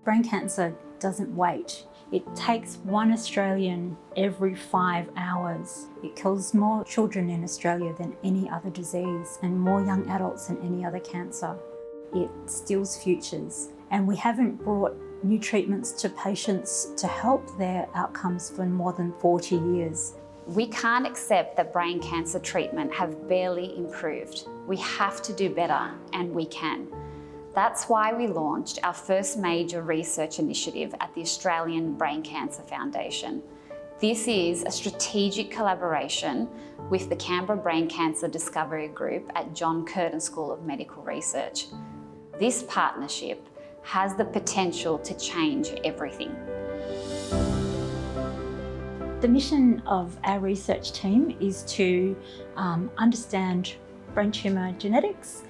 Brain cancer doesn't wait. It takes 1 Australian every 5 hours. It kills more children in Australia than any other disease and more young adults than any other cancer. It steals futures, and we haven't brought new treatments to patients to help their outcomes for more than 40 years. We can't accept that brain cancer treatment have barely improved. We have to do better, and we can. That's why we launched our first major research initiative at the Australian Brain Cancer Foundation. This is a strategic collaboration with the Canberra Brain Cancer Discovery Group at John Curtin School of Medical Research. This partnership has the potential to change everything. The mission of our research team is to understand brain tumour genetics,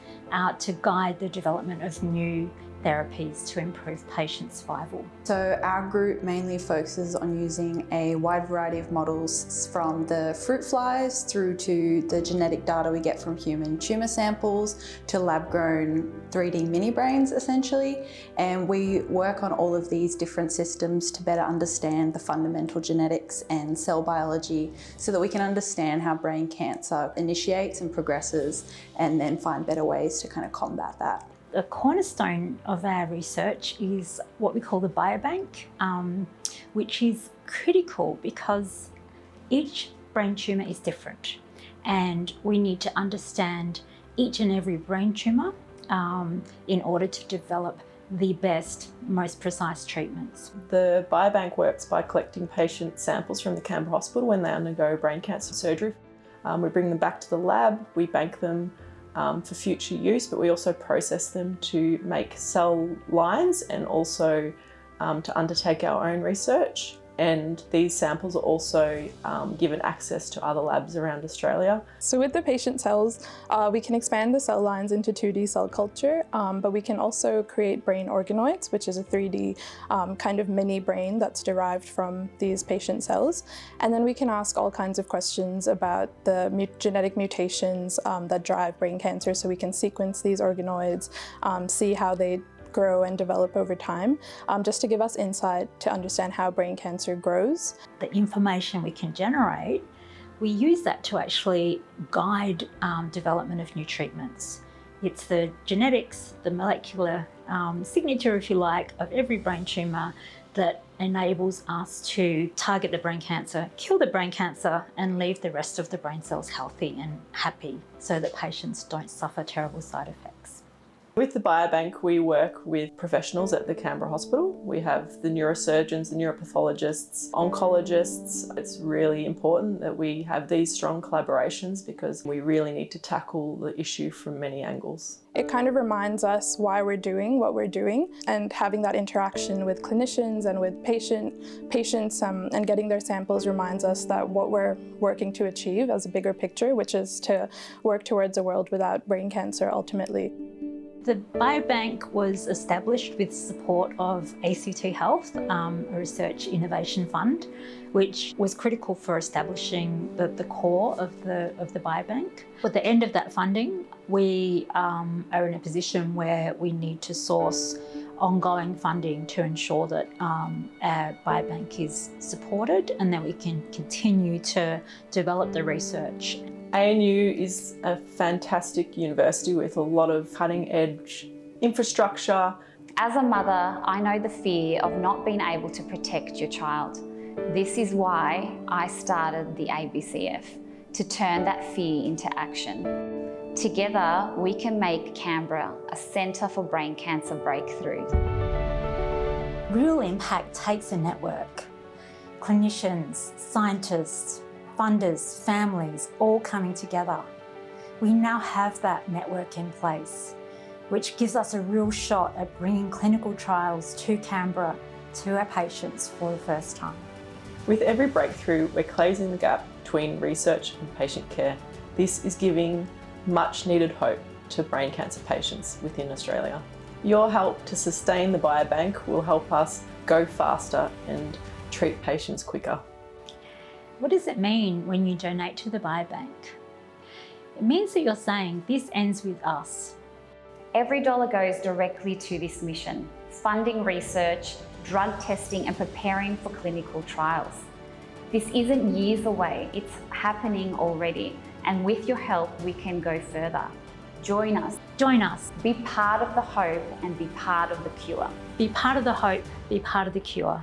to guide the development of new therapies to improve patient survival. So our group mainly focuses on using a wide variety of models, from the fruit flies through to the genetic data we get from human tumour samples to lab-grown 3D mini brains essentially. And we work on all of these different systems to better understand the fundamental genetics and cell biology so that we can understand how brain cancer initiates and progresses, and then find better ways to kind of combat that. The cornerstone of our research is what we call the Biobank, which is critical because each brain tumour is different, and we need to understand each and every brain tumour in order to develop the best, most precise treatments. The Biobank works by collecting patient samples from the Canberra Hospital when they undergo brain cancer surgery. We bring them back to the lab, we bank them for future use, but we also process them to make cell lines and also to undertake our own research. And these samples are also given access to other labs around Australia. So with the patient cells, we can expand the cell lines into 2D cell culture, but we can also create brain organoids, which is a 3D kind of mini brain that's derived from these patient cells. And then we can ask all kinds of questions about the genetic mutations that drive brain cancer, so we can sequence these organoids, see how they grow and develop over time, just to give us insight to understand how brain cancer grows. The information we can generate, we use that to actually guide development of new treatments. It's the genetics, the molecular signature, if you like, of every brain tumour that enables us to target the brain cancer, kill the brain cancer, and leave the rest of the brain cells healthy and happy so that patients don't suffer terrible side effects. With the Biobank, we work with professionals at the Canberra Hospital. We have the neurosurgeons, the neuropathologists, oncologists. It's really important that we have these strong collaborations because we really need to tackle the issue from many angles. It kind of reminds us why we're doing what we're doing, and having that interaction with clinicians and with patients and getting their samples reminds us that what we're working to achieve as a bigger picture, which is to work towards a world without brain cancer ultimately. The Biobank was established with support of ACT Health, a research innovation fund, which was critical for establishing the core of the Biobank. At the end of that funding, we are in a position where we need to source ongoing funding to ensure that our Biobank is supported and that we can continue to develop the research. ANU is a fantastic university with a lot of cutting-edge infrastructure. As a mother, I know the fear of not being able to protect your child. This is why I started the ABCF, to turn that fear into action. Together, we can make Canberra a centre for brain cancer breakthrough. Real impact takes a network. Clinicians, scientists, funders, families, all coming together. We now have that network in place, which gives us a real shot at bringing clinical trials to Canberra, to our patients for the first time. With every breakthrough, we're closing the gap between research and patient care. This is giving much needed hope to brain cancer patients within Australia. Your help to sustain the Biobank will help us go faster and treat patients quicker. What does it mean when you donate to the Biobank? It means that you're saying this ends with us. Every dollar goes directly to this mission, funding research, drug testing, and preparing for clinical trials. This isn't years away, it's happening already. And with your help, we can go further. Join us. Join us. Be part of the hope and be part of the cure. Be part of the hope, be part of the cure.